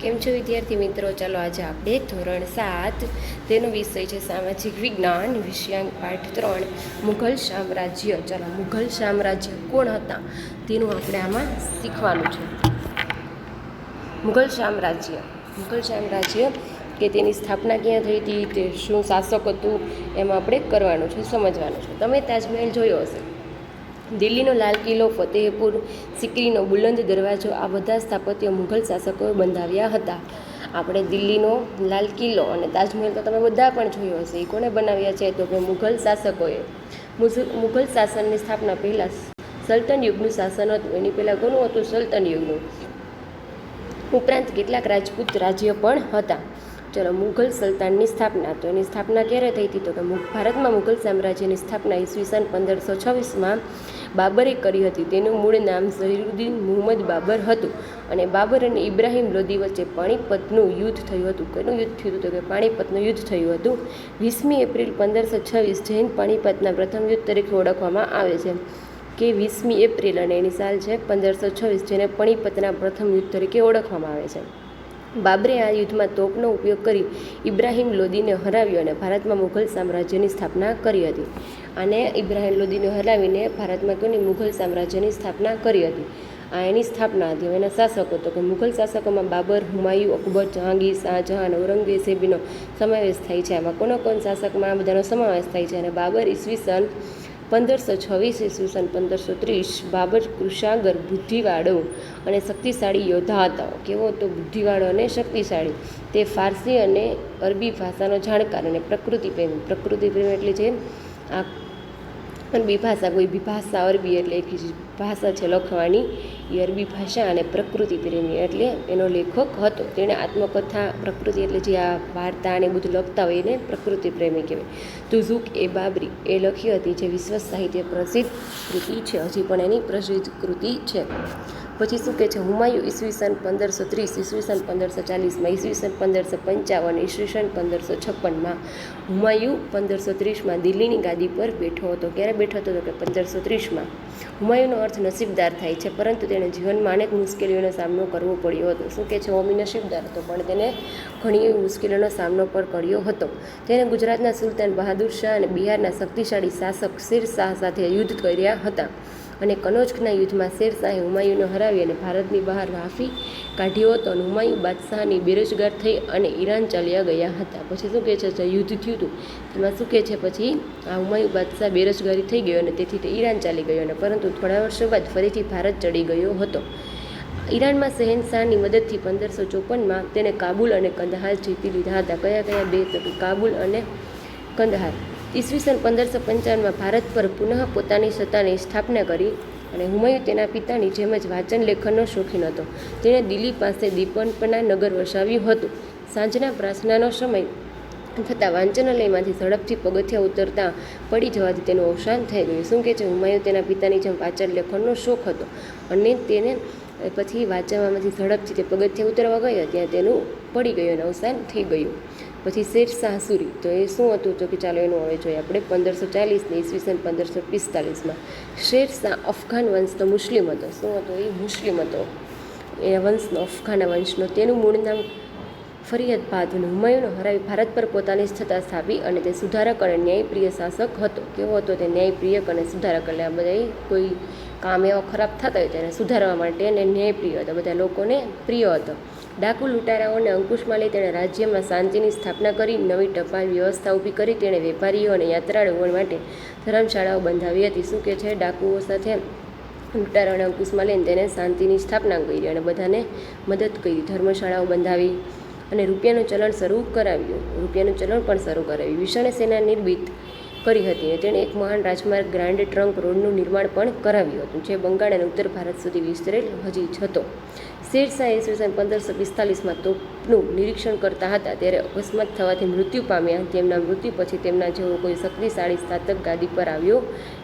કેમ છો વિદ્યાર્થી મિત્રો? ચાલો આજે આપણે ધોરણ 7 તેનો વિષય છે સામાજિક વિજ્ઞાન, વિષયાંક પાઠ 3 મુઘલ સામ્રાજ્ય. ચાલો, મુઘલ સામ્રાજ્ય કોણ હતા તેનું આપણે આમાં શીખવાનું છે. મુઘલ સામ્રાજ્ય કે તેની સ્થાપના ક્યાં થઈ હતી, તે શું શાસક હતું, એમાં આપણે કરવાનું છે, સમજવાનું છે. તમે તાજમહેલ જોયો હશે, દિલ્હીનો લાલ કિલ્લો, ફતેહપુર સિકરીનો બુલંદ દરવાજો, આ બધા સ્થાપત્યો મુઘલ શાસકોએ બંધાવ્યા હતા. આપણે દિલ્હીનો લાલ કિલ્લો અને તાજમહેલ તો તમે બધા પણ જોયો હશે. એ કોને બનાવ્યા છે? તો કે મુઘલ શાસકોએ. મુઘલ શાસનની સ્થાપના પહેલાં સલ્તન યુગનું શાસન હતું. એની પહેલાં કોનું હતું? સલ્તન યુગનું. ઉપરાંત કેટલાક રાજપૂત રાજ્ય પણ હતા. ચલો, મુઘલ સલ્તાનની સ્થાપના. તો એની સ્થાપના ક્યારે થઈ હતી? તો કે ભારતમાં મુઘલ સામ્રાજ્યની સ્થાપના ઈસવીસન 1526માં બાબરે કરી હતી. તેનું મૂળ નામ ઝહીરુદ્દીન મુહમ્મદ બાબર હતું અને બાબર અને ઇબ્રાહિમ લોદી વચ્ચે પાણીપતનું યુદ્ધ થયું હતું. કોનું યુદ્ધ થયું હતું? તો કે પાણીપતનું યુદ્ધ થયું હતું. 20મી એપ્રિલ 1526 જૈન પાણીપતના પ્રથમ યુદ્ધ તરીકે ઓળખવામાં આવે છે કે 20મી એપ્રિલ, અને એની સાલ છે 1526, જેને પાણીપતના પ્રથમ યુદ્ધ તરીકે ઓળખવામાં આવે છે. બાબરે આ યુદ્ધમાં તોપનો ઉપયોગ કરી ઇબ્રાહિમ લોદીને હરાવ્યો અને ભારતમાં મુઘલ સામ્રાજ્યની સ્થાપના કરી હતી. અને ઇબ્રાહિમ લોદીને હરાવીને ભારતમાં કોની? મુઘલ સામ્રાજ્યની સ્થાપના કરી હતી. આ એની સ્થાપના હતી. એના શાસકો તો કે મુઘલ શાસકોમાં બાબર, હુમાયુ, અકબર, જહાંગીર, શાહજહાં, ઔરંગઝેબનો સમાવેશ થાય છે. આમાં કોણ શાસકમાં આ બધાનો સમાવેશ થાય છે? અને બાબર ઈસવીસન 1526 ઈસવીસન 1530. બાબર કુશાગર, બુદ્ધિવાળો અને શક્તિશાળી યોદ્ધા હતા. કેવો હતો? બુદ્ધિવાળો અને શક્તિશાળી. તે ફારસી અને અરબી ભાષાનો જાણકાર અને પ્રકૃતિ પ્રેમી એટલે જે આ અરબી ભાષા, કોઈ બી ભાષા અરબી એટલે એક ભાષા છે લખવાની, એ અરબી ભાષા, અને પ્રકૃતિ પ્રેમી એટલે એનો લેખક હતો. તેણે આત્મકથા, પ્રકૃતિ એટલે જે આ વાર્તા અને બધું લખતા હોય એને પ્રકૃતિ પ્રેમી કહેવાય. તુઝુક એ બાબરી એ લખી હતી, જે વિશ્વ સાહિત્ય પ્રસિદ્ધ કૃતિ છે. હજી પણ એની પ્રસિદ્ધ કૃતિ છે. પછી શું કહે છે? હુમાયુ ઈસવીસન 1530, ઈસવીસન 1540માં, ઈસવીસન 1555, ઈસવીસન 1556માં. હુમાયુ 1530માં દિલ્હીની ગાદી પર બેઠો હતો. ક્યારે બેઠો હતો? તો કે 1530માં. હુમાયુનો અર્થ નસીબદાર થાય છે, પરંતુ તેણે જીવનમાં અનેક મુશ્કેલીઓનો સામનો કરવો પડ્યો હતો. શું કહે છે? ઓમી નસીબદાર હતો, પણ તેને ઘણી એવી મુશ્કેલીઓનો સામનો પણ કર્યો હતો. તેને ગુજરાતના સુલતાન બહાદુર શાહ અને બિહારના શક્તિશાળી શાસક શેર શાહ સાથે યુદ્ધ કર્યા હતા. અને કનૌજના યુદ્ધમાં શેર શાહે હુમાયુને હરાવી અને ભારતની બહાર હાંફી કાઢ્યો હતો. અને હુમાયુ બાદશાહની બેરોજગાર થઈ અને ઈરાન ચાલ્યા ગયા હતા. પછી શું કહે છે? યુદ્ધ થયું હતું એમાં શું કહે છે? પછી આ હુમાયુ બાદશાહ બેરોજગારી થઈ ગયો અને તેથી તે ઈરાન ચાલી ગયો, અને પરંતુ થોડા વર્ષો બાદ ફરીથી ભારત ચડી ગયો હતો. ઈરાનમાં શહેનશાહની મદદથી 1554માં તેને કાબુલ અને કંદહાર જીતી લીધા હતા. કયા બે? તો કાબુલ અને કંદહાર. ઈસવીસન 1555માં ભારત પર પુનઃ પોતાની સત્તાની સ્થાપના કરી. અને હુમાયુ તેના પિતાની જેમ જ વાંચન લેખનનો શોખીન હતો. તેણે દિલ્હી પાસે દીપનપના નગર વસાવ્યું હતું. સાંજના પ્રાર્થનાનો સમય થતાં વાંચનાલયમાંથી ઝડપથી પગથિયાં ઉતરતા પડી જવાથી તેનું અવસાન થઈ ગયું. શું કહે છે? હુમાયુ તેના પિતાની જેમ વાંચન લેખનનો શોખ હતો અને તેને પછી વાંચવામાંથી ઝડપથી તે પગથિયાં ઉતરવા ગયો ત્યાં તેનું પડી ગયું અને અવસાન થઈ ગયું. પછી શેર શાહ સૂરી, તો એ શું હતું? તો કે ચાલો એનું હવે જોઈએ આપણે. 1540 ઈસવીસન 1545માં. શેર શાહ અફઘાન વંશનો મુસ્લિમ હતો. શું હતો? એ મુસ્લિમ હતો, એ વંશનો, અફઘાન વંશનો. તેનું મૂળ નામ ફરિયાદ હતું. હુમાયુને હરાવી ભારત પર પોતાની સત્તા સ્થાપી અને તે સુધારક અને ન્યાયપ્રિય શાસક હતો. કેવો હતો? તે ન્યાયપ્રિયક અને સુધારક. એટલે આ બધા કોઈ કામ એવા ખરાબ થતા હોય તેને સુધારવા માટે અને ન્યાયપ્રિય હતો, બધા લોકોને પ્રિય હતો. ડાકુ લૂંટારાઓને અંકુશમાં લઈ તેણે રાજ્યમાં શાંતિની સ્થાપના કરી. નવી ટપાલ વ્યવસ્થા ઊભી કરી. તેણે વેપારીઓ અને યાત્રાળુઓ માટે ધર્મશાળાઓ બંધાવી હતી. શું કહે છે? ડાકુઓ સાથે લૂંટારાઓને અંકુશમાં લઈને તેને શાંતિની સ્થાપના કરી અને બધાને મદદ કરી, ધર્મશાળાઓ બંધાવી અને રૂપિયાનું ચલણ શરૂ કરાવ્યું. વિષાણ સેના નિર્મિત કરી હતી અને તેણે એક મહાન રાજમાર્ગ, ગ્રાન્ડ ટ્રંક રોડનું નિર્માણ પણ કરાવ્યું હતું, જે બંગાળ અને ઉત્તર ભારત સુધી વિસ્તરેલ હજી હતો. શેર શાહ ઈસવીસન 1545માં તોપનું નિરીક્ષણ કરતા હતા ત્યારે અકસ્માત થવાથી મૃત્યુ પામ્યા. તેમના મૃત્યુ પછી તેમના જેવો કોઈ શક્તિશાળી શાસક ગાદી પર આવ્યો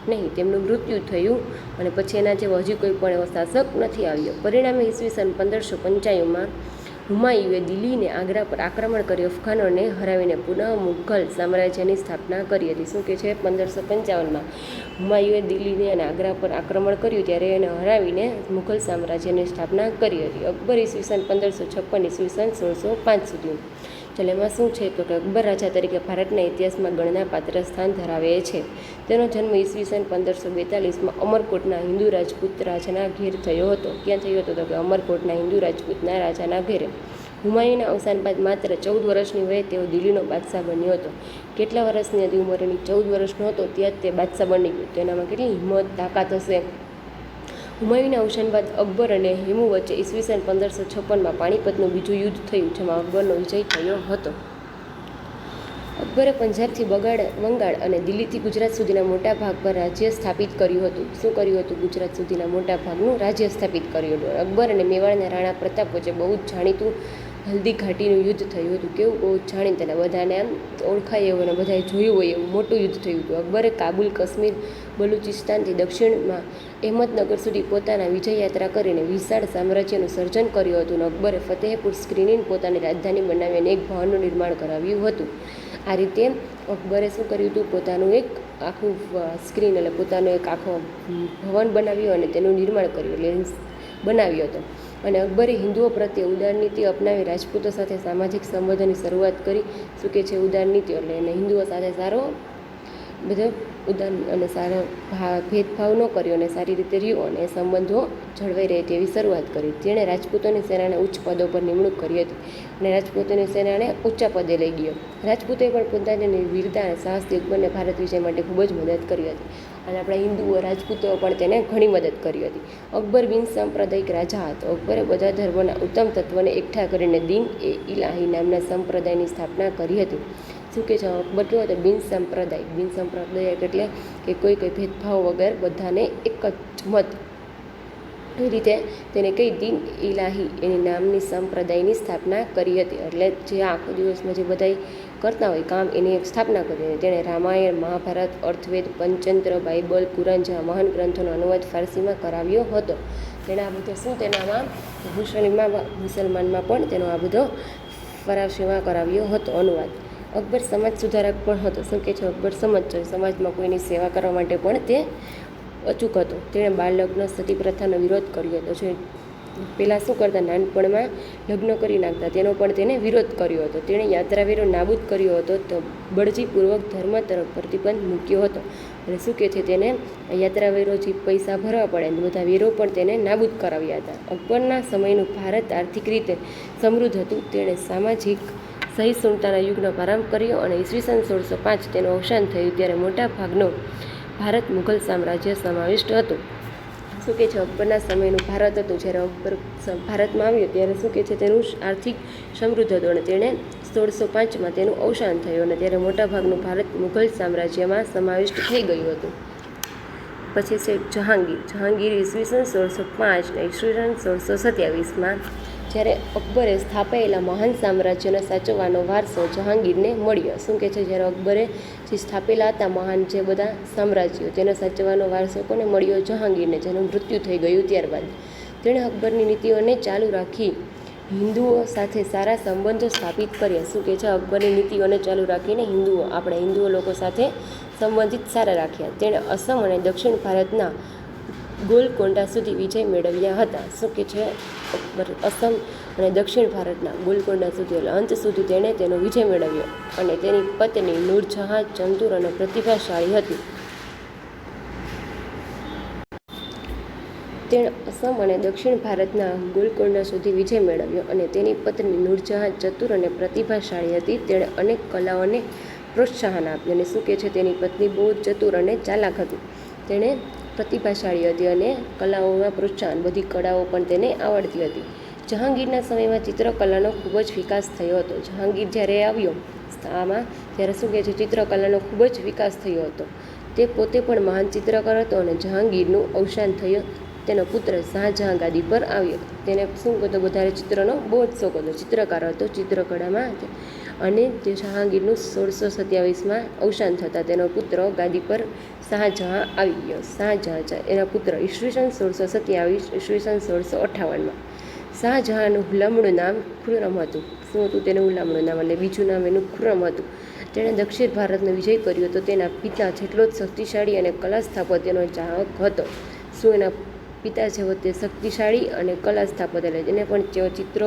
નહીં. તેમનું મૃત્યુ થયું અને પછી એના જેવો હજી કોઈ પણ એવો શાસક નથી આવ્યો. પરિણામે ઈસવીસન 1595માં હુમાયુએ દિલ્હીને આગ્રા પર આક્રમણ કરી અફઘાનોને હરાવીને પુનઃ મુઘલ સામ્રાજ્યની સ્થાપના કરી હતી. શું કે છે 1555માં હુમાયુએ દિલ્હીને અને આગ્રા પર આક્રમણ કર્યું ત્યારે એને હરાવીને મુઘલ સામ્રાજ્યની સ્થાપના કરી હતી. અકબર ઈસવીસન 1556 ઈસવીસન 1605 સુધી. ચાલો એમાં શું છે તો કે અકબર રાજા તરીકે ભારતના ઇતિહાસમાં ગણનાપાત્ર સ્થાન ધરાવે છે. તેનો જન્મ ઈસવીસન 1542માં અમરકોટના હિન્દુ રાજપૂત રાજાના ઘેર થયો હતો. ક્યાં થયો હતો તો કે અમરકોટના હિન્દુ રાજપૂતના રાજાના ઘેરે. હુમાયુના અવસાન બાદ માત્ર 14 વર્ષની વયે તેઓ દિલ્હીનો બાદશાહ બન્યો હતો. કેટલા વર્ષની હતી ઉંમર એની? 14 વર્ષનો હતો ત્યાં જ તે બાદશાહ બની ગયો. તેનામાં કેટલી હિંમત તાકાત હશે. હુમાયુના અવસાન બાદ અકબર અને હિમુ વચ્ચે ઈસવીસન 1556માં પાણીપતનું બીજું યુદ્ધ થયું, જેમાં અકબરનો વિજય થયો હતો. અકબરે પંજાબથી બંગાળ અને દિલ્હીથી ગુજરાત સુધીના મોટા ભાગ પર રાજ્ય સ્થાપિત કર્યું હતું. શું કર્યું હતું? ગુજરાત સુધીના મોટા ભાગનું રાજ્ય સ્થાપિત કર્યું હતું. અકબર અને મેવાડના રાણા પ્રતાપ વચ્ચે બહુ જ જાણીતું હલ્દી ઘાટીનું યુદ્ધ થયું હતું. કેવું? બહુ જ જાણીતું, બધાને આમ ઓળખાય એવું અને બધાએ જોયું હોય એવું મોટું યુદ્ધ થયું હતું. અકબરે કાબુલ, કાશ્મીર, બલુચિસ્તાનથી દક્ષિણમાં અહેમદનગર સુધી પોતાના વિજય યાત્રા કરીને વિશાળ સામ્રાજ્યનું સર્જન કર્યું હતું. અકબરે ફતેહપુર સ્ક્રીનીને પોતાની રાજધાની બનાવી અને એક ભવનનું નિર્માણ કરાવ્યું હતું. આ રીતે અકબરે શું કર્યું હતું? પોતાનું એક આખું સ્ક્રીન એટલે પોતાનું એક આખો ભવન બનાવ્યું અને તેનું નિર્માણ કર્યું એટલે બનાવ્યો હતો. અને અકબરે હિન્દુઓ પ્રત્યે ઉદાર નીતિ અપનાવી રાજપૂતો સાથે સામાજિક સંબંધોની શરૂઆત કરી. શું કે છે? ઉદાર નીતિ એટલે એને હિન્દુઓ સાથે સારો બધો ઉદાર અને સારો ભેદભાવ ન કર્યો અને સારી રીતે રહ્યો અને સંબંધો જળવાઈ રહે તેવી શરૂઆત કરી. તેણે રાજપૂતોની સેનાને ઉચ્ચ પદો પર નિમણૂક કરી હતી અને રાજપૂતોની સેનાને ઊંચા પદે લઈ ગયો. રાજપૂતોએ પણ પોતાની વીરતા અને સાહસથી અકબરને ભારત વિજય માટે ખૂબ જ મદદ કરી હતી અને આપણા હિન્દુઓ રાજપૂતો પણ તેને ઘણી મદદ કરી હતી. અકબર બિન સાંપ્રદાયિક રાજા હતો. અકબરે બધા ધર્મોના ઉત્તમ તત્વોને એકઠા કરીને દીન એ ઇલાહી નામના સંપ્રદાયની સ્થાપના કરી હતી. શું કે છે? અકબર કેવો હતો? બિન સાંપ્રદાયિક એટલે કે કોઈ ભેદભાવ વગર બધાને એક જ મત. એ રીતે તેને કઈ દીન ઇલાહી એની નામની સંપ્રદાયની સ્થાપના કરી હતી. એટલે જે આખો દિવસમાં જે બધા કરતા હોય કામ એની એક સ્થાપના કરી હતી. તેણે રામાયણ, મહાભારત, અર્થવેદ, પંચતંત્ર, બાઇબલ, કુરાન જેવા મહાન ગ્રંથોનો અનુવાદ ફારસીમાં કરાવ્યો હતો. તેણે આ બધો શું તેનામાં મુસલમાનમાં પણ તેનો આ બધો ફારસીમાં કરાવ્યો હતો અનુવાદ. અકબર સમાજ સુધારક પણ હતો. શું કે છે? અકબર સમાજમાં કોઈની સેવા કરવા માટે પણ તે અચૂક હતો. તેણે બાળ લગ્ન, સતી પ્રથાનો વિરોધ કર્યો હતો. જે પહેલાં શું કરતા? નાનપણમાં લગ્ન કરી નાખતા, તેનો પણ તેને વિરોધ કર્યો હતો. તેણે યાત્રાવેરો નાબૂદ કર્યો હતો. તો બળજીપૂર્વક ધર્મ તરફ પ્રતિબંધ મૂક્યો હતો. અને શું કહે છે? તેને યાત્રાવેરો જે પૈસા ભરવા પડે બધા વેરો પણ તેને નાબૂદ કરાવ્યા હતા. અકબરના સમયનું ભારત આર્થિક રીતે સમૃદ્ધ હતું. તેણે સામાજિક સહિષ્ણુતાના યુગનો પ્રારંભ કર્યો અને ઈસવીસન 1605 તેનું અવસાન થયું ત્યારે મોટા ભાગનું ભારત મુઘલ સામ્રાજ્ય સમાવિષ્ટ હતું. શું કે છે? અકબરના સમયનું ભારત હતું. જ્યારે અકબર ભારતમાં આવ્યો ત્યારે શું કે છે? તેનું આર્થિક સમૃદ્ધ હતું અને તેણે 1605માં તેનું અવસાન થયું અને ત્યારે મોટાભાગનું ભારત મુઘલ સામ્રાજ્યમાં સમાવિષ્ટ થઈ ગયું હતું. પછી છે જહાંગીર ઈસવીસન 1605 ને ઈસવીસન 1627માં જ્યારે અકબરે સ્થાપાયેલા મહાન સામ્રાજ્યને સાચવવાનો વારસો જહાંગીરને મળ્યો. શું કે છે? જ્યારે અકબરે જે સ્થાપેલા હતા મહાન જે બધા સામ્રાજ્યો તેને સાચવવાનો વારસો કોને મળ્યો? જહાંગીરને, જેનું મૃત્યુ થઈ ગયું ત્યારબાદ. તેણે અકબરની નીતિઓને ચાલુ રાખી હિન્દુઓ સાથે સારા સંબંધો સ્થાપિત કર્યા. શું કે છે? અકબરની નીતિઓને ચાલુ રાખીને આપણા હિન્દુઓ લોકો સાથે સંબંધિત સારા રાખ્યા. તેણે અસમ અને દક્ષિણ ભારતના ગોલકોંડા સુધી વિજય મેળવ્યા હતા. શું કે છે? અકબર અસમ અને દક્ષિણ ભારતના ગોલકોંડા સુધી એટલે અંત સુધી તેણે તેનો વિજય મેળવ્યો અને તેની પત્ની નૂરજહાં ચતુર અને પ્રતિભાશાળી હતી. તેણે અસમ અને દક્ષિણ ભારતના ગોલકોંડા સુધી વિજય મેળવ્યો અને તેની પત્ની નૂરજહાં ચતુર અને પ્રતિભાશાળી હતી. તેણે અનેક કલાઓને પ્રોત્સાહન આપ્યું અને શું કે છે? તેની પત્ની બહુ ચતુર અને ચાલાક હતી. તેણે પ્રતિભાશાળી હતી અને કલાઓમાં પ્રોત્સાહન, બધી કળાઓ પણ તેને આવડતી હતી. જહાંગીરના સમયમાં ચિત્રકલાનો ખૂબ જ વિકાસ થયો હતો. જહાંગીર જ્યારે આવ્યો ત્યારે શું કહે છે? ચિત્રકલાનો ખૂબ જ વિકાસ થયો હતો. તે પોતે પણ મહાન ચિત્રકાર હતો અને જહાંગીરનું અવસાન થયું. તેનો પુત્ર શાહજહાં ગાદી પર આવ્યો. તેને શું હતો? વધારે ચિત્રનો બહુ જ શોખ હતો, ચિત્રકાર હતો, ચિત્રકળામાં. અને તે જહાંગીરનું 1627માં અવસાન થતાં તેનો પુત્ર ગાદી પર શાહજહાં આવી ગયો. શાહજહાં એના પુત્ર ઈસવીસન 1627 ઈસવીસન 1658માં શાહજહાંનું હુલામણું નામ ખુરમ હતું. શું હતું તેનું હુલામણું નામ? એટલે બીજું નામ એનું ખુરમ હતું. તેણે દક્ષિણ ભારતનો વિજય કર્યો હતો. તેના પિતા જેટલો જ શક્તિશાળી અને કલા સ્થાપત્યનો ચાહક હતો. શું એના પિતા જેવો તે શક્તિશાળી અને કલા સ્થાપત્ય, એટલે તેને પણ ચિત્ર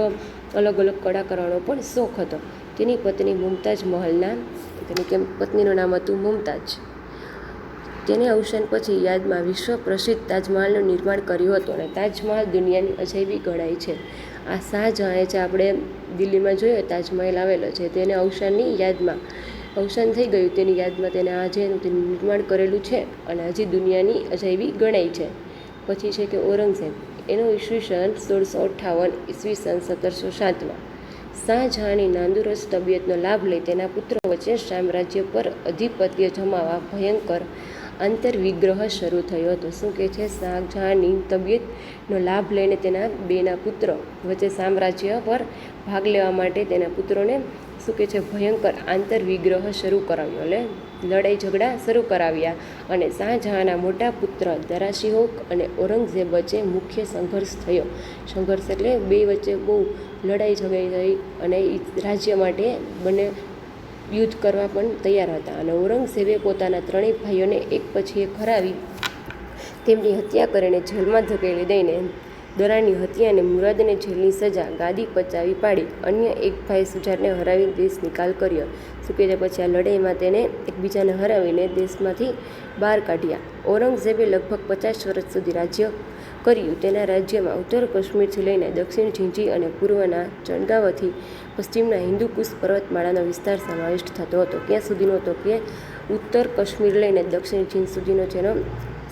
અલગ અલગ કળા કરવાનો પણ શોખ હતો. તેની પત્ની મુમતાજ મહલના, તેની પત્નીનું નામ હતું મુમતાજ. તેને અવસાન પછી યાદમાં વિશ્વ પ્રસિદ્ધ તાજમહાલનું નિર્માણ કર્યું હતું અને તાજમહાલ દુનિયાની અજાયબી ગણાય છે. આ શાહજહાંએ જે આપણે દિલ્હીમાં જોયો તાજમહાલ આવેલો છે, તેને અવસાનની યાદમાં, અવસાન થઈ ગયું તેની યાદમાં તેને આજે તેનું નિર્માણ કરેલું છે અને હજી દુનિયાની અજાયબી ગણાય છે. પછી છે કે ઔરંગઝેબ, એનો ઈસવીસન 1658 ઈસવીસન 1707માં શાહજહાંની નાંદુરસ્ત તબિયતનો લાભ લઈ તેના પુત્રો વચ્ચે સામ્રાજ્ય પર અધિપત્ય જમાવવા ભયંકર આંતરવિગ્રહ શરૂ થયો હતો. શું કહે છે? શાહજહાંની તબિયતનો લાભ લઈને તેના બેના પુત્રો વચ્ચે સામ્રાજ્ય પર ભાગ લેવા માટે તેના પુત્રોને શું કહે છે? ભયંકર આંતરવિગ્રહ શરૂ કરાવ્યો, એટલે લડાઈ ઝઘડા શરૂ કરાવ્યા. અને શાહજહાંના મોટા પુત્ર દરાશિહોક અને ઔરંગઝેબ વચ્ચે મુખ્ય સંઘર્ષ થયો. સંઘર્ષ એટલે બે વચ્ચે બહુ લડાઈ ઝઘડી થઈ અને રાજ્ય માટે બંને યુદ્ધ કરવા પણ તૈયાર હતા. અને ઔરંગઝેબે પોતાના ત્રણેય ભાઈઓને એક પછી એક હરાવી તેમની હત્યા કરીને જેલમાં ધકેલી દઈને દરાની હત્યા અને મુરાદને જેલની સજા, ગાદી પચાવી પાડી. અન્ય એક ભાઈ સુજારને હરાવી દેશ નિકાલ કર્યો. શું કહે છે? પછી આ લડાઈમાં તેને એકબીજાને હરાવીને દેશમાંથી બહાર કાઢ્યા. ઔરંગઝેબે લગભગ 50 વર્ષ સુધી રાજ્ય કર્યું. તેના રાજ્યમાં ઉત્તર કાશ્મીરથી લઈને દક્ષિણ ઝીંઝી અને પૂર્વના ચણગાવથી પશ્ચિમના હિન્દુકુશ પર્વતમાળાનો વિસ્તાર સમાવિષ્ટ થતો હતો. ક્યાં સુધીનો હતો? કે ઉત્તર કાશ્મીર લઈને દક્ષિણ ચીન સુધીનો જેનો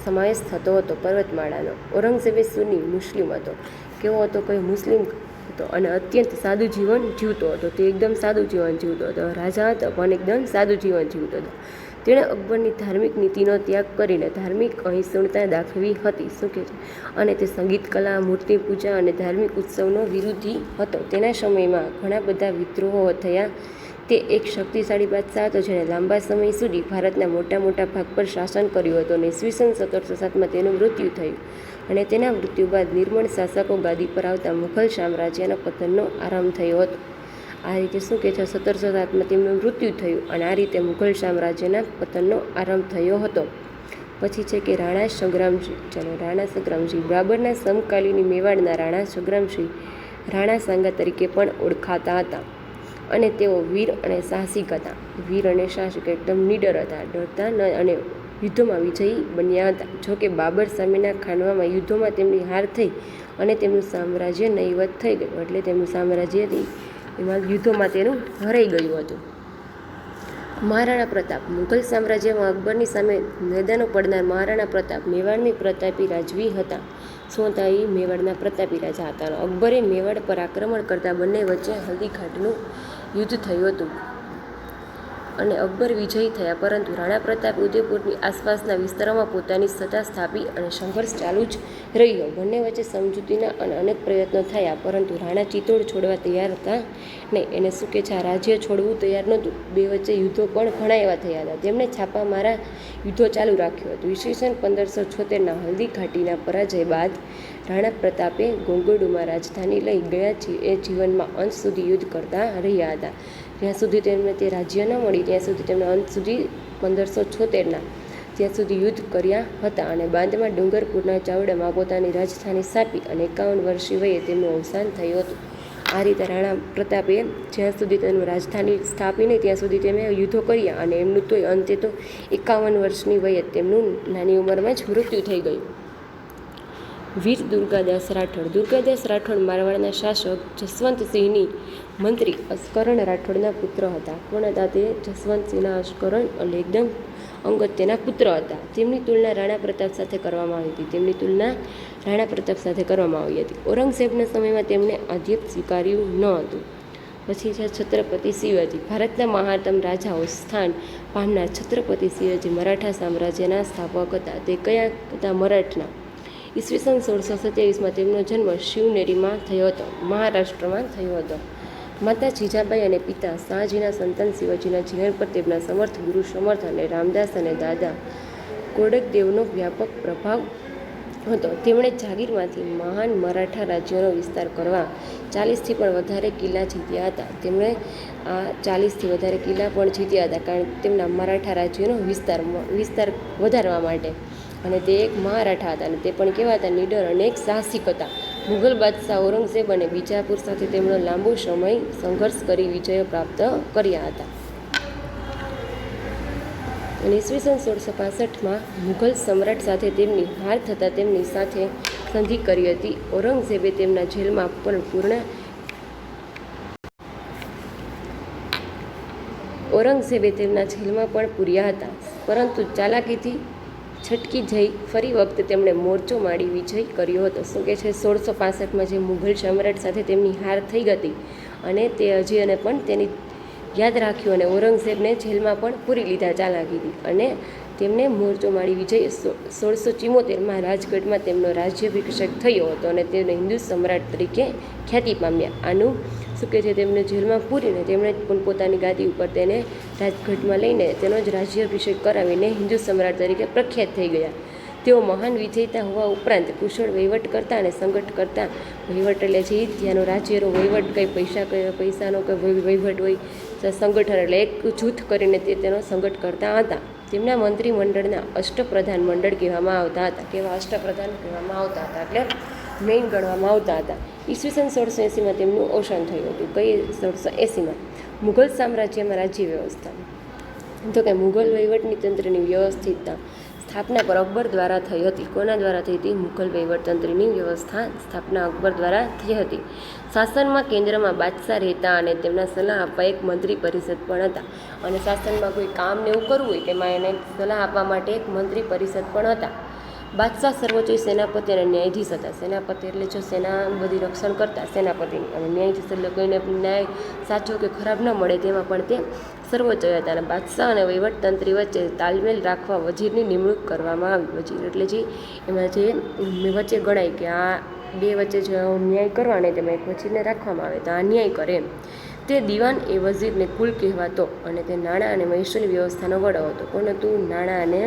સમાવેશ થતો હતો પર્વતમાળાનો. ઔરંગઝેબે સુન્ની મુસ્લિમ હતો. કેવો હતો? કોઈ મુસ્લિમ હતો અને અત્યંત સાદું જીવન જીવતો હતો. તે એકદમ સાદું જીવન જીવતો હતો. રાજા હતો પણ એકદમ સાદું જીવન જીવતો હતો. તેણે અકબરની ધાર્મિક નીતિનો ત્યાગ કરીને ધાર્મિક અહિંસણતા દાખવી હતી. શું કહે છે? અને તે સંગીત કલા, મૂર્તિ પૂજા અને ધાર્મિક ઉત્સવનો વિરોધી હતો. તેના સમયમાં ઘણા બધા વિદ્રોહો થયા. તે એક શક્તિશાળી બાદશાહ હતો જેણે લાંબા સમય સુધી ભારતના મોટા ભાગ પર શાસન કર્યું હતું. અને ઈસવીસન 1707માં તેનું મૃત્યુ થયું. અને તેના મૃત્યુ બાદ નિર્મળ શાસકો ગાદી પર આવતા મુઘલ સામ્રાજ્યના પતનનો આરંભ થયો હતો. આ રીતે શું કહે છે? 1707માં તેમનું મૃત્યુ થયું અને આ રીતે મુઘલ સામ્રાજ્યના પતનનો આરંભ થયો હતો. પછી છે કે રાણા સંગ્રામસિંહ. ચલો, રાણા સંગ્રામસિંહ બાબરના સમકાલીન મેવાડના રાણા સંગ્રામસિંહ રાણા સાંગા તરીકે પણ ઓળખાતા હતા. અને તેઓ વીર અને સાહસિક હતા. વીર અને સાહસિક, એકદમ નીડર હતા, ડરતા ન અને યુદ્ધોમાં વિજયી બન્યા હતા. જોકે બાબર સામેના ખાનવામાં યુદ્ધોમાં તેમની હાર થઈ અને તેમનું સામ્રાજ્ય નહીવત થઈ ગયું. એટલે તેમનું સામ્રાજ્ય એમાં યુદ્ધોમાં તેનું હરાઈ ગયું હતું. મહારાણા પ્રતાપ. મુઘલ સામ્રાજ્યમાં અકબરની સામે મેદાનો પડનાર મહારાણા પ્રતાપ મેવાડની પ્રતાપી રાજવી હતા. શું હતા? એ મેવાડના પ્રતાપી રાજા હતા. અકબરે મેવાડ પર આક્રમણ કરતા બંને વચ્ચે હલ્દીઘાટીનું યુદ્ધ થયું હતું અને અકબર વિજયી થયા. પરંતુ રાણા પ્રતાપ ઉદયપુરની આસપાસના વિસ્તારોમાં પોતાની સત્તા સ્થાપી અને સંઘર્ષ ચાલુ જ રહ્યો. બંને વચ્ચે સમજૂતીના અને અનેક પ્રયત્નો થયા પરંતુ રાણા ચિત્તોડ છોડવા તૈયાર હતા નહીં. એને શું કે છે? આ રાજ્ય છોડવું તૈયાર નહોતું. બે વચ્ચે યુદ્ધો પણ ઘણા એવા થયા હતા. તેમણે છાપામારા યુદ્ધો ચાલુ રાખ્યું હતું. ઈસવીસન 1576ના હલ્દીઘાટીના પરાજય બાદ રાણા પ્રતાપે ગોંગડુમાં રાજધાની લઈ ગયા એ જીવનમાં અંત સુધી યુદ્ધ કરતા રહ્યા હતા. જ્યાં સુધી તેમને તે રાજ્ય ન મળી ત્યાં સુધી તેમણે અંત સુધી 1576ના ત્યાં સુધી યુદ્ધ કર્યા હતા. અને બાદમાં ડુંગરપુરના ચાવડામાં પોતાની રાજધાની સ્થાપી અને 51 વર્ષની વયે તેમનું અવસાન થયું હતું. આ રીતે રાણા પ્રતાપે જ્યાં સુધી તેનું રાજધાની સ્થાપીને ત્યાં સુધી તેમણે યુદ્ધો કર્યા અને એમનું તોય અંતે તો 51 વર્ષની વયે તેમનું નાની ઉંમરમાં જ મૃત્યુ થઈ ગયું. વીર દુર્ગાદાસ રાઠોડ. દુર્ગાદાસ રાઠોડ મારવાડના શાસક જસવંતસિંહની મંત્રી અશ્કરણ રાઠોડના પુત્ર હતા. કોણ હતા તે? જસવંતસિંહના અશ્કરણ એટલે એકદમ અંગત તેના પુત્ર હતા. તેમની તુલના રાણા પ્રતાપ સાથે કરવામાં આવી હતી. ઔરંગઝેબના સમયમાં તેમણે આધ્યપ સ્વીકાર્યું ન હતું. પછી છે છત્રપતિ શિવાજી. ભારતના મહાત્તમ રાજાઓ સ્થાન પામનાર છત્રપતિ શિવાજી મરાઠા સામ્રાજ્યના સ્થાપક હતા. તે કયા હતા? મરાઠના. ઈસવીસન 1627માં તેમનો જન્મ શિવનેરીમાં થયો હતો, મહારાષ્ટ્રમાં થયો હતો. માતા જીજાબાઈ અને પિતા શાહજીના સંતાન શિવાજીના જીવન પર તેમના સમર્થ ગુરુ સમર્થ અને રામદાસ અને દાદા કોડકદેવનો વ્યાપક પ્રભાવ હતો. તેમણે જાગીરમાંથી મહાન મરાઠા રાજ્યનો વિસ્તાર કરવા 40થી પણ વધારે કિલ્લા જીત્યા હતા. તેમણે આ 40થી વધારે કિલ્લા પણ જીત્યા હતા કારણ કે તેમના મરાઠા રાજ્યનો વિસ્તાર વધારવા માટે. અને તે એક મહારાઠા હતા અને તે પણ કેવા હતા? નીડર અને એક સાહસિક હતા. મુઘલ બાદશાહ ઔરંગઝેબ અને બીજાપુર સાથે તેમણે લાંબો સમય સંઘર્ષ કરી વિજયો પ્રાપ્ત કર્યા હતા. અને ઈસવીસન 1665માં મુઘલ સમ્રાટ સાથે તેમની હાર થતાં તેમની સાથે સંધિ કરી હતી. ઔરંગઝેબે તેમના જેલમાં પણ પૂર્યા હતા, પરંતુ ચાલાકીથી છટકી જઈ ફરી વખત તેમણે મોરચો માંડી વિજય કર્યો હતો. શું કે છે? 1665માં જે મુઘલ સમ્રાટ સાથે તેમની હાર થઈ હતી અને તે હજી અને પણ તેની યાદ રાખ્યું અને ઔરંગઝેબને જેલમાં પણ પૂરી લીધા ચાલાકીથી અને તેમને મોરચો માંડી વિજય 1674માં રાજગઢમાં તેમનો રાજ્યાભિષેક થયો હતો અને તેમને હિન્દુ સમ્રાટ તરીકે ખ્યાતિ પામ્યા. આનું શું કહે છે? તેમને જેલમાં પૂરીને તેમણે પણ પોતાની ગાદી ઉપર તેને રાજગઢમાં લઈને તેનો જ રાજ્યાભિષેક કરાવીને હિન્દુ સમ્રાટ તરીકે પ્રખ્યાત થઈ ગયા. તેઓ મહાન વિજેતા હોવા ઉપરાંત કુશળ વહીવટ કરતા અને સંગઠન કરતા. વહીવટ એટલે જે ત્યાંનો રાજ્યનો વહીવટ, કંઈ પૈસાનો કંઈ વહીવટ હોય, સંગઠન એટલે એક જૂથ કરીને તેનો સંગઠન કરતા હતા. તેમના મંત્રીમંડળના અષ્ટપ્રધાન મંડળ કહેવામાં આવતા હતા. કેવા અષ્ટપ્રધાન કહેવામાં આવતા હતા? એટલે મેઇન ગણવામાં આવતા હતા. ઈસવીસન 1680માં તેમનું અવસાન થયું હતું. કઈ 1680માં? મુઘલ સામ્રાજ્યમાં રાજ્ય વ્યવસ્થા. તો કે મુઘલ વહીવટની તંત્રની વ્યવસ્થિતતા સ્થાપના પર અકબર દ્વારા થઈ હતી. કોના દ્વારા થઈ હતી? મુઘલ વહીવટતંત્રની વ્યવસ્થા સ્થાપના અકબર દ્વારા થઈ હતી. શાસનમાં કેન્દ્રમાં બાદશાહ રહેતા અને તેમના સલાહ આપવા એક મંત્રી પરિષદ પણ હતા. અને શાસનમાં કોઈ કામ ને એવું કરવું હોય તેમાં એને સલાહ આપવા માટે એક મંત્રી પરિષદ પણ હતા. બાદશાહ સર્વોચ્ચ સેનાપતિ અને ન્યાયાધીશ હતા. સેનાપતિ એટલે જો સેના બધી રક્ષણ કરતા સેનાપતિની, અને ન્યાયાધીશ એટલે કોઈને ન્યાય સાચો કે ખરાબ ન મળે તેમાં પણ તે સર્વોચ્ચ હતા. અને બાદશાહ અને વહીવટતંત્રી વચ્ચે તાલમેલ રાખવા વજીરની નિમણૂક કરવામાં આવી. વજીર એટલે જે એમાં જે વચ્ચે ગણાય કે આ બે વચ્ચે જે ન્યાય કરવાને તેમાં એક વજીરને રાખવામાં આવે તો આ ન્યાય કરે એમ. તે દિવાન એ વઝીરને કુલ કહેવાતો અને તે નાણાં અને મહેસૂલી વ્યવસ્થાનો વડો હતો. કોણ હતું? નાણાં અને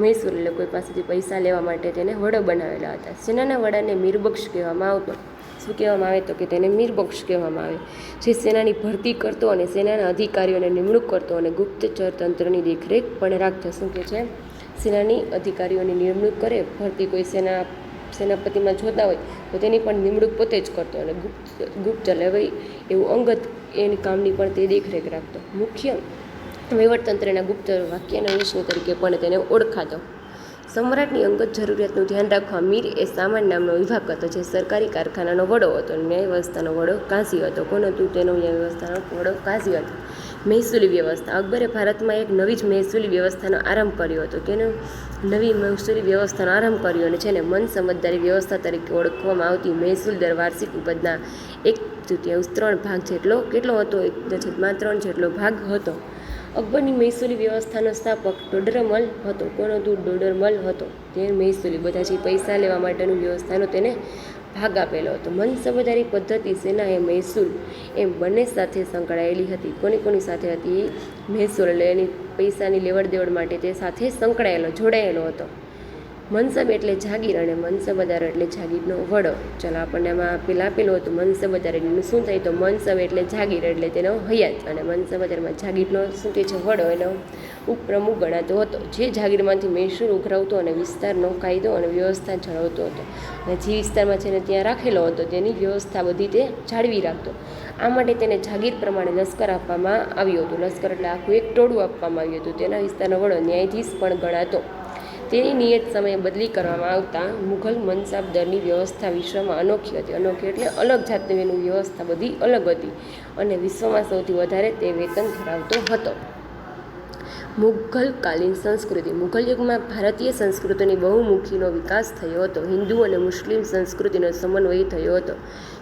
મહેસૂલ એટલે કોઈ પાસેથી પૈસા લેવા માટે તેને વડો બનાવેલા હતા. સેનાના વડાને મીરબક્ષ કહેવામાં આવતો. શું કહેવામાં આવે? તો કે તેને મીરબક્ષ કહેવામાં આવે. જે સેનાની ભરતી કરતો અને સેનાના અધિકારીઓને નિમણૂક કરતો અને ગુપ્તચર તંત્રની દેખરેખ પણ રાખતો. શું કે છે? સેનાની અધિકારીઓની નિમણૂક કરે, ભરતી કોઈ સેનાપતિમાં જોતા હોય તો તેની પણ નિમણૂક પોતે જ કરતો અને ગુપ્ત લેવાય એવું અંગત એની કામની પણ તે દેખરેખ રાખતો. મુખ્ય વહીવટતંત્રના ગુપ્ત વાક્યના નિષ્ણાત તરીકે પણ તેને ઓળખાતો. સમ્રાટની અંગત જરૂરિયાતનું ધ્યાન રાખવા મીર એ સામાન નામનો વિભાગ હતો, જે સરકારી કારખાનાનો વડો હતો. ન્યાય વ્યવસ્થાનો વડો કાઝી હતો. કોણ હતું? તેનો ન્યાય વ્યવસ્થાનો વડો કાઝી હતો. મહેસૂલી વ્યવસ્થા. અકબરે ભારતમાં એક નવી જ મહેસૂલી વ્યવસ્થાનો આરંભ કર્યો હતો. કેનો નવી મહેસૂલી વ્યવસ્થાનો આરંભ કર્યો અને જેને મન સમજદારી વ્યવસ્થા તરીકે ઓળખવામાં આવતી. મહેસૂલ દર વાર્ષિક ઉપજના 1/3 ભાગ જેટલો કેટલો હતો? 1/3 જેટલો ભાગ હતો. અકબરની મહેસૂલી વ્યવસ્થાનો સ્થાપક ડોડરમલ હતો. કોણ હતું? ડોડરમલ હતો. તે મહેસૂલી બધા જે પૈસા લેવા માટેનું વ્યવસ્થાનો તેને ભાગ આપેલો હતો. મનસબદારી પદ્ધતિ, સેના એ મહેસૂલ એમ બંને સાથે સંકળાયેલી હતી. કોની સાથે હતી? મહેસૂલ એટલે એની પૈસાની લેવડ દેવડ માટે તે સાથે જોડાયેલો હતો. મનસબ એટલે જાગીર અને મનસબદાર એટલે જાગીરનો વડો. ચાલો આપણને આમાં આપેલું હતું મનસબદાર એનું શું થાય? તો મનસબ એટલે જાગીર એટલે તેનો હયાત અને મનસબદારમાં જાગીરનો શું કહે છે? વડો એનો ઉપપ્રમુખ ગણાતો હતો, જે જાગીરમાંથી મહેસૂલ ઉઘરાવતો અને વિસ્તારનો કાયદો અને વ્યવસ્થા જાળવતો હતો. અને જે વિસ્તારમાં જેને ત્યાં રાખેલો હતો તેની વ્યવસ્થા બધી તે જાળવી રાખતો. આ માટે તેને જાગીર પ્રમાણે લશ્કર આપવામાં આવ્યું હતું. લશ્કર એટલે આખું એક ટોળું આપવામાં આવ્યું હતું. તેના વિસ્તારનો વડો ન્યાયાધીશ પણ ગણાતો. તેની નિયત સમયે બદલી કરવામાં આવતા. મુઘલ મનસાબદરની વ્યવસ્થા વિશ્વમાં અનોખી હતી. અનોખી એટલે અલગ જાતની એની વ્યવસ્થા બધી અલગ હતી અને વિશ્વમાં સૌથી વધારે તે વેતન ધરાવતો હતો. મુઘલકાલીન સંસ્કૃતિ. મુઘલ યુગમાં ભારતીય સંસ્કૃતિની બહુમુખીનો વિકાસ થયો હતો. હિન્દુ અને મુસ્લિમ સંસ્કૃતિનો સમન્વય થયો હતો.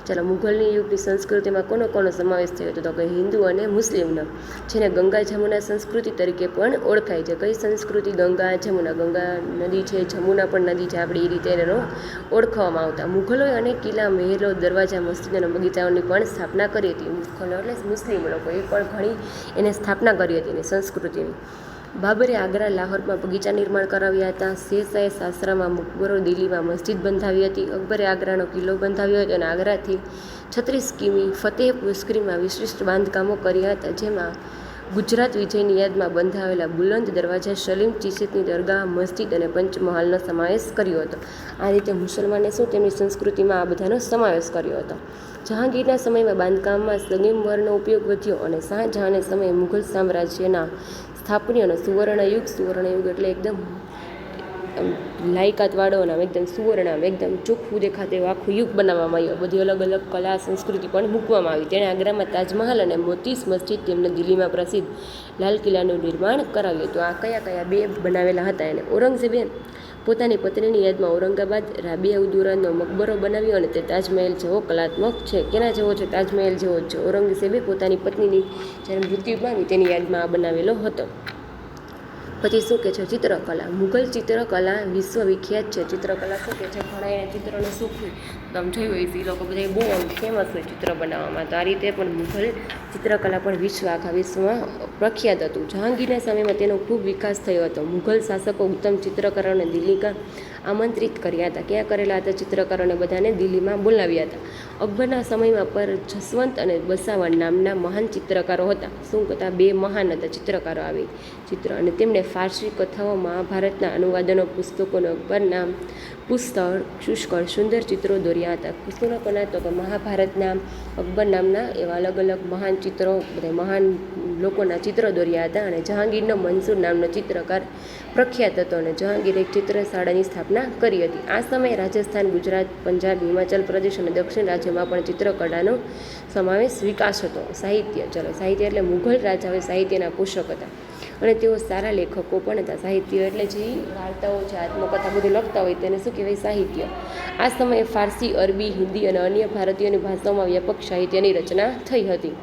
ચાલો, મુઘલની યુગની સંસ્કૃતિમાં કોનો સમાવેશ થયો હતો? તો કે હિન્દુ અને મુસ્લિમનો, જેને ગંગા જમુના સંસ્કૃતિ તરીકે પણ ઓળખાય છે. કઈ સંસ્કૃતિ? ગંગા જમુના. ગંગા નદી છે, જમુના પણ નદી છે, આપણે એ રીતે એનો ઓળખવામાં આવતા. મુઘલોએ અનેક કિલ્લા, મહેલો, દરવાજા, મસ્જિદ અને બગીચાઓની પણ સ્થાપના કરી હતી. મુઘલો એટલે મુસ્લિમ લોકોએ પણ ઘણી એને સ્થાપના કરી હતી એની સંસ્કૃતિની. બાબરે આગ્રા લાહોરમાં બગીચા નિર્માણ કરાવ્યા હતા. શેરશાહે સાસરામાં મકબરો, દિલ્હીમાં મસ્જિદ બંધાવી હતી. અકબરે આગ્રાનો કિલ્લો બંધાવ્યો હતો અને આગ્રાથી 36 કિમી ફતેહપુર સિક્રીમાં વિશિષ્ટ બાંધકામો કર્યા હતા, જેમાં ગુજરાત વિજયની યાદમાં બંધાવેલા બુલંદ દરવાજા, સલીમ ચિશ્તીની દરગાહ, મસ્જિદ અને પંચમહાલનો સમાવેશ કર્યો હતો. આ રીતે મુસલમાને તેમની સંસ્કૃતિમાં આ બધાનો સમાવેશ કર્યો હતો. જહાંગીરના સમયમાં બાંધકામમાં સંગમરમરનો ઉપયોગ વધ્યો અને શાહજહાંના સમયે મુઘલ સામ્રાજ્યના સ્થાપત્યનો સુવર્ણયુગ એટલે એકદમ લાયકાતવાળો અને એકદમ સુવર્ણ, એકદમ ચોખ્ખું દેખાતે એવો આખું યુગ બનાવવામાં આવ્યો. બધી અલગ અલગ કલા સંસ્કૃતિ પણ મૂકવામાં આવી. તેણે આગ્રામાં તાજમહાલ અને મોતીસ મસ્જિદ, તેમને દિલ્હીમાં પ્રસિદ્ધ લાલ કિલ્લાનું નિર્માણ કરાવ્યું હતું. આ કયા બે બનાવેલા હતા એને? ઔરંગઝેબે પોતાની પત્નીની યાદમાં ઔરંગાબાદ રાબિયા ઉદ્દૌલાનો મકબરો બનાવ્યો અને તે તાજમહેલ જેવો કલાત્મક છે. કેના જેવો છે? તાજમહેલ જેવો જ છે. ઔરંગઝેબે પોતાની પત્નીની જ્યારે મૃત્યુ પામી તેની યાદમાં આ બનાવેલો હતો. પછી શું કહે છે? ચિત્રકલા. મુઘલ ચિત્રકલા વિશ્વવિખ્યાત છે. ચિત્રકલા શું કહે છે? ઘણા એને ચિત્રનો શોખ હોય, તમે જોયું હોય એ લોકો બધા બહુ ફેમસ હોય ચિત્ર બનાવવામાં. તો આ રીતે પણ મુઘલ ચિત્રકલા પણ આખા વિશ્વમાં પ્રખ્યાત હતું. જહાંગીરના સમયમાં તેનો ખૂબ વિકાસ થયો હતો. મુઘલ શાસકો ઉત્તમ ચિત્રકારોને દિલ્હીમાં આમંત્રિત કર્યા હતા. ક્યાં કરેલા હતા? ચિત્રકારોને બધાને દિલ્હીમાં બોલાવ્યા હતા. અકબરના સમયમાં પર જસવંત અને બસાવન નામના મહાન ચિત્રકારો હતા. શું હતા? બે મહાન હતા ચિત્રકારો આવી ચિત્ર, અને તેમણે ફારસી કથાઓ, મહાભારતના અનુવાદનો, પુસ્તકોનો અકબરના પુસ્તક પુષ્કળ સુંદર ચિત્રો દોર્યા હતા. પુસ્તકોના તો કે મહાભારતના, અકબર નામના એવા અલગ અલગ મહાન ચિત્રો, બધા મહાન લોકોના ચિત્રો દોર્યા હતા. અને જહાંગીરનો મંસૂર નામનો ચિત્રકાર પ્રખ્યાત હતો અને જહાંગીરે એક ચિત્રશાળાની સ્થાપના કરી હતી. આ સમયે રાજસ્થાન, ગુજરાત, પંજાબ, હિમાચલ પ્રદેશ અને દક્ષિણ રાજ્યમાં પણ ચિત્રકળાનો સમાવેશ વિકાસ હતો. સાહિત્ય. ચલો, સાહિત્ય એટલે મુઘલ રાજાઓ સાહિત્યના પોષક હતા અને તેઓ સારા લેખકો પણ હતા. સાહિત્ય એટલે જે વાર્તાઓ છે, આત્મકથા બધું લખતા હોય તેને શું કહેવાય? સાહિત્ય. આ સમયે ફારસી, અરબી, હિન્દી અને અન્ય ભારતીયોની ભાષાઓમાં વ્યાપક સાહિત્યની રચના થઈ હતી.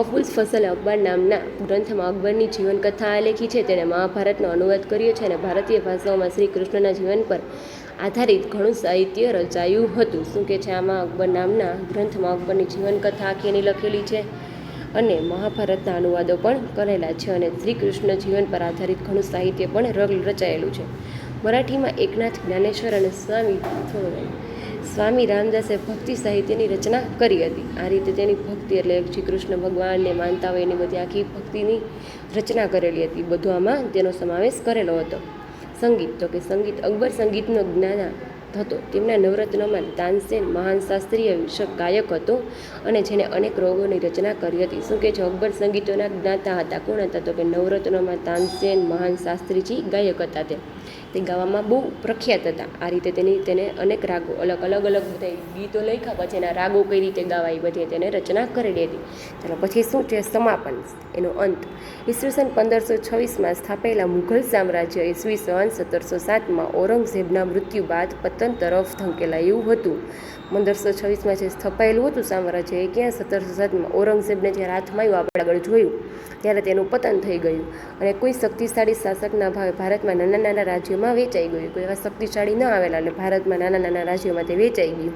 અબુલ ફઝલ અકબર નામના ગ્રંથમાં અકબરની જીવનકથા આલેખી છે. તેણે મહાભારતનો અનુવાદ કર્યો છે અને ભારતીય ભાષાઓમાં શ્રી કૃષ્ણના જીવન પર આધારિત ઘણું સાહિત્ય રચાયું હતું. શું કે છે આમાં? અકબર નામના ગ્રંથમાં અકબરની જીવનકથા આખીની લખેલી છે અને મહાભારતના અનુવાદો પણ કરેલા છે અને શ્રી કૃષ્ણ જીવન પર આધારિત ઘણું સાહિત્ય પણ રચાયેલું છે. મરાઠીમાં એકનાથ જ્ઞાનેશ્વર અને સ્વામી રામદાસે ભક્તિ સાહિત્યની રચના કરી હતી. આ રીતે તેની ભક્તિ એટલે શ્રી કૃષ્ણ ભગવાનને માનતા હોય એની બધી આખી ભક્તિની રચના કરેલી હતી. બધું આમાં તેનો સમાવેશ કરેલો હતો. સંગીત. તો કે સંગીત. અકબર સંગીતનો જ્ઞાન હતો. તેમના નવરત્નમાં તાનસેન મહાન શાસ્ત્રીય વિષક ગાયક હતો અને જેને અનેક રોગોની રચના કરી હતી. શું કે છે? અકબર સંગીતોના જ્ઞાતા હતા. કોણ હતા? તો કે નવરત્નમાં તાનસેન મહાન શાસ્ત્રીજી ગાયક હતા. તે ગાવામાં બહુ પ્રખ્યાત હતા. આ રીતે તેને અનેક રાગો, અલગ અલગ બધા ગીતો લખ્યા, પછી એના રાગો કઈ રીતે ગાવા એ બધી તેને રચના કરેલી હતી. ચાલો પછી શું છે? સમાપન, એનો અંત. ઈસવીસન 1526માં સ્થાપાયેલા મુઘલ સામ્રાજ્ય ઈસવીસન 1707માં ઔરંગઝેબના મૃત્યુ બાદ પતન તરફ ધકેલાયું હતું. 1526માં જે સ્થપાયેલું હતું સામ્રાજ્ય એ ક્યાં? 1707માં ઔરંગઝેબને જ્યારે હાથમાં આવ્યું, આપણે આગળ જોયું, ત્યારે તેનું પતન થઈ ગયું અને કોઈ શક્તિશાળી શાસકના ભાવે ભારતમાં નાના નાના રાજ્યોમાં વેચાઈ ગયું. કોઈ એવા શક્તિશાળી ન આવેલા એટલે ભારતમાં નાના નાના રાજ્યોમાં તે વેચાઈ ગયું.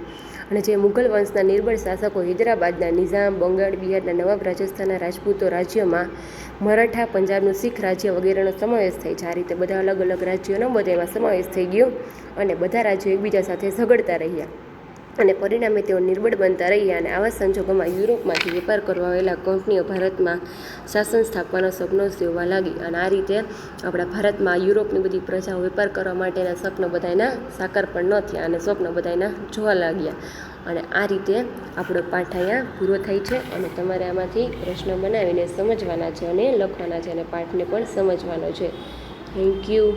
અને જે મુઘલ વંશના નિર્બળ શાસકો હૈદરાબાદના નિઝામ, બંગાળ, બિહારના નવાબ, રાજસ્થાનના રાજપૂતો રાજ્યોમાં મરાઠા, પંજાબનું શીખ રાજ્ય વગેરેનો સમાવેશ થાય છે. આ રીતે બધા અલગ અલગ રાજ્યોનો બધા એમાં સમાવેશ થઈ ગયો અને બધા રાજ્યો એકબીજા સાથે ઝઘડતા રહ્યા અને પરિણામે તેઓ નિર્બળ બનતા રહ્યા. અને આવા સંજોગોમાં યુરોપમાંથી વેપાર કરવા આવેલા કંપનીઓ ભારતમાં શાસન સ્થાપવાનો સપનો સેવવા લાગી. અને આ રીતે આપણા ભારતમાં યુરોપની બધી પ્રજાઓ વેપાર કરવા માટેના સપનો બધાના સાકાર પણ ન થયા અને સ્વપ્ન બધાના જોવા લાગ્યા. અને આ રીતે આપણો પાઠ અહીંયા પૂરો થાય છે અને તમારે આમાંથી પ્રશ્ન બનાવીને સમજવાના છે અને લખવાના છે અને પાઠને પણ સમજવાનો છે. Thank you.